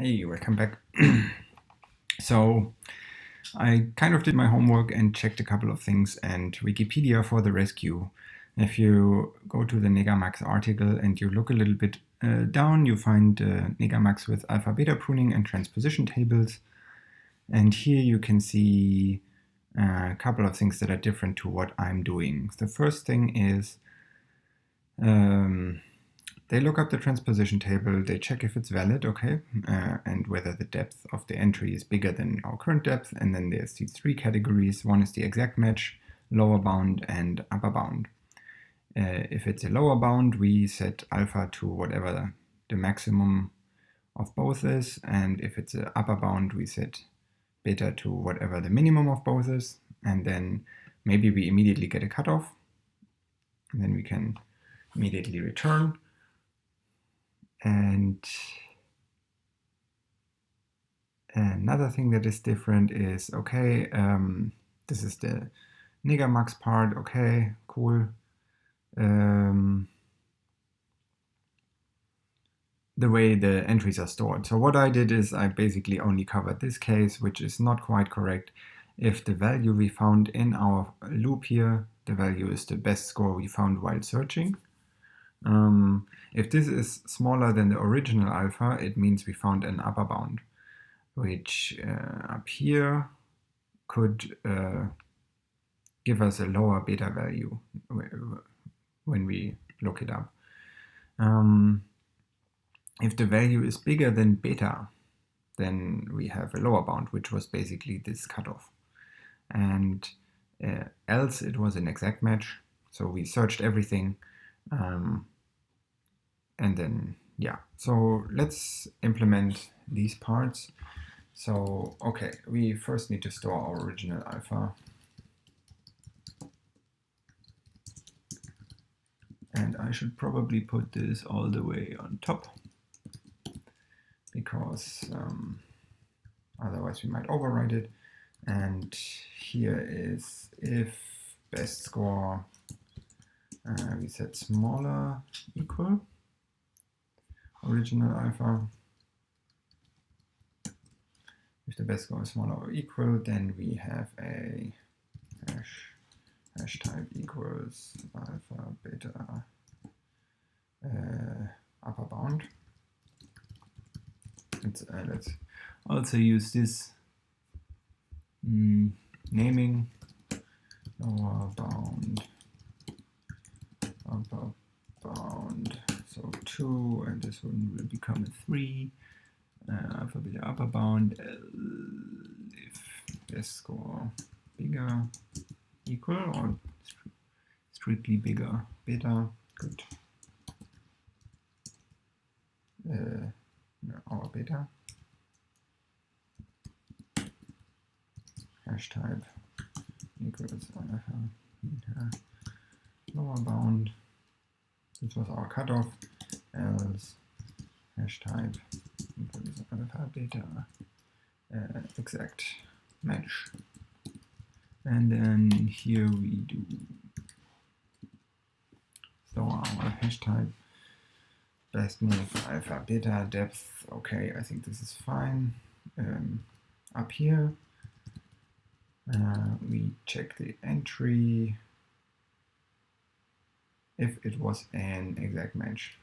Hey, welcome back. So I kind of did my homework and checked a couple of things, and Wikipedia for the rescue. If you go to the Negamax article and you look a little bit down, you find Negamax with alpha beta pruning and transposition tables. And here you can see a couple of things that are different to what I'm doing. The first thing is they look up the transposition table, they check if it's valid, okay, and whether the depth of the entry is bigger than our current depth, and then there's these three categories. One is the exact match, lower bound, and upper bound. If it's a lower bound, we set alpha to whatever the maximum of both is, and if it's an upper bound, we set beta to whatever the minimum of both is, and then maybe we immediately get a cutoff, and then we can immediately return. And another thing that is different is, okay, this is the Negamax part, okay, cool. The way the entries are stored. So what I did is I basically only covered this case, which is not quite correct. If the value we found in our loop here, the value is the best score we found while searching. If this is smaller than the original alpha, it means we found an upper bound, which up here could give us a lower beta value when we look it up. If the value is bigger than beta, then we have a lower bound, which was basically this cutoff. And else it was an exact match, so we searched everything. And then, yeah, so let's implement these parts. So, okay, we first need to store our original alpha. And I should probably put this all the way on top, because otherwise we might overwrite it. And here is if best score, we set smaller equal original alpha. If the best score is smaller or equal, then we have a hash type equals alpha beta upper bound. Let's also use this naming lower bound, upper bound. So 2, and this one will become a 3. Alpha beta upper bound if best score bigger equal or strictly bigger beta. Good. Our beta hash type equals alpha beta lower bound. This was our cutoff. Else hash type equals alpha beta exact match. And then here we do store our hash type best move alpha beta depth. Okay, I think this is fine. Up here we check the entry if it was an exact match.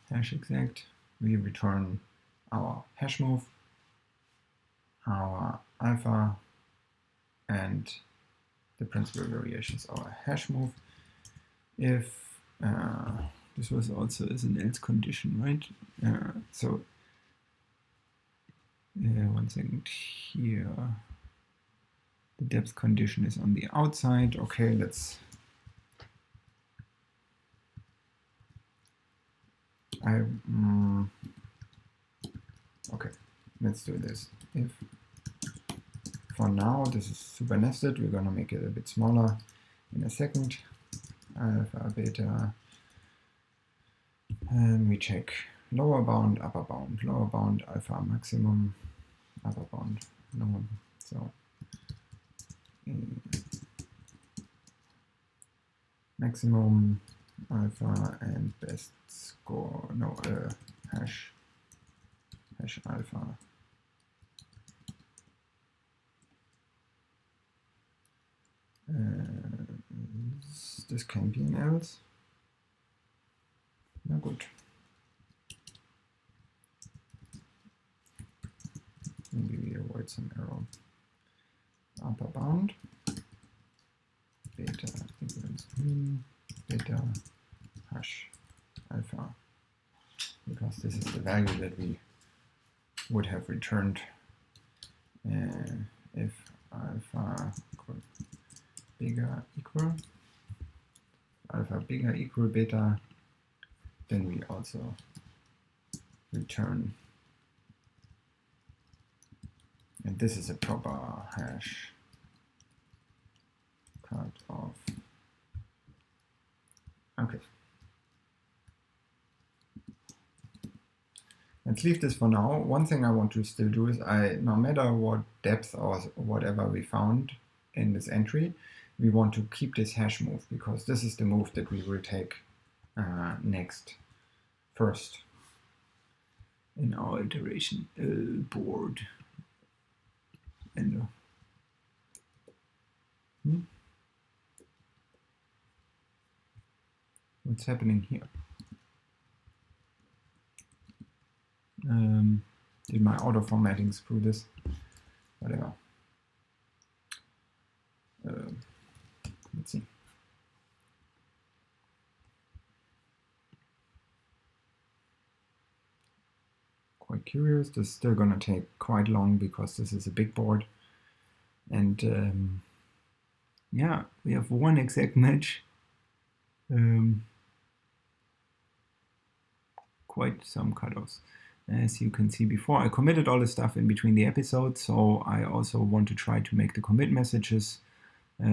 Hash exact. We return our hash move, our alpha, and the principal variations, our hash move. If this was also as an else condition, right? So one second here. The depth condition is on the outside. Okay, okay, let's do this. If for now this is super nested, we're gonna make it a bit smaller in a second. Alpha beta, and we check lower bound, upper bound, lower bound, alpha maximum, upper bound, lower. So maximum alpha and best score, no, hash alpha. This can be an else. Na gut. Maybe we avoid some error. Upper bound. Beta equals mean. Beta hash alpha. Because this is the value that we would have returned if alpha bigger equal beta, then we also return, and this is a proper hash cut off. Okay. Let's leave this for now. One thing I want to still do is no matter what depth or whatever we found in this entry, we want to keep this hash move, because this is the move that we will take first in our iteration board. And what's happening here? Did my auto formatting screw this? Whatever. Let's see. Quite curious. This is still going to take quite long because this is a big board. And yeah, we have one exact match. Quite some cutoffs. As you can see before, I committed all the stuff in between the episodes, so I also want to try to make the commit messages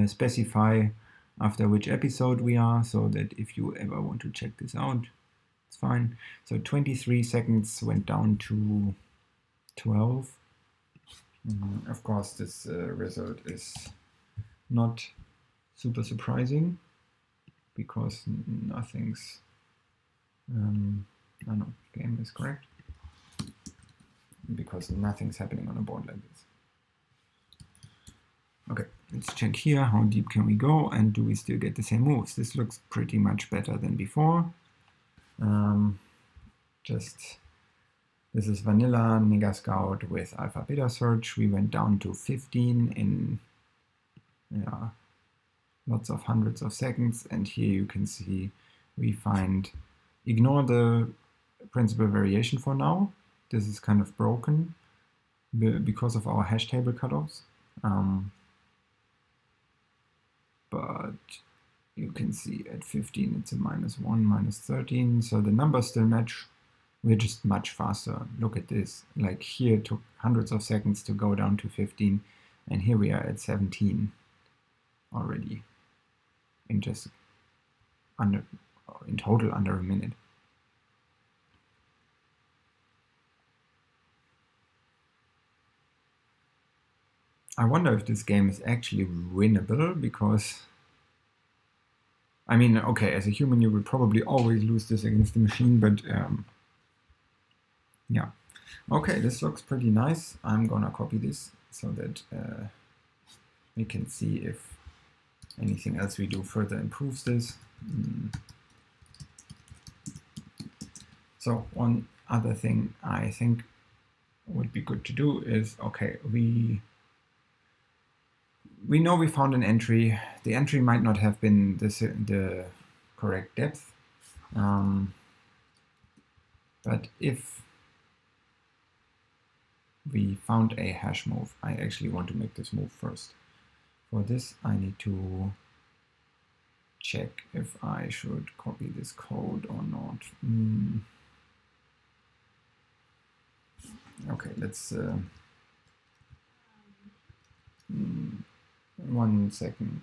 specify after which episode we are, so that if you ever want to check this out, it's fine. So 23 seconds went down to 12. Of course, this result is not super surprising, because nothing's, I know, game is correct, because nothing's happening on a board like this. Okay, let's check here, how deep can we go, and do we still get the same moves? This looks pretty much better than before. This is vanilla Nigger Scout with alpha beta search. We went down to 15 in lots of hundreds of seconds, and here you can see we find, ignore the principal variation for now. This is kind of broken because of our hash table cutoffs. But you can see at 15 it's a -1, -13, so the numbers still match. We're just much faster. Look at this. Like here it took hundreds of seconds to go down to 15, and here we are at 17 already in just in total under a minute. I wonder if this game is actually winnable, because I mean, okay, as a human you will probably always lose this against the machine, but yeah. Okay, this looks pretty nice. I'm gonna copy this so that we can see if anything else we do further improves this. So one other thing I think would be good to do is, okay, we know we found an entry. The entry might not have been the correct depth, but if we found a hash move, I actually want to make this move first. For this, I need to check if I should copy this code or not. Okay, let's 1 second.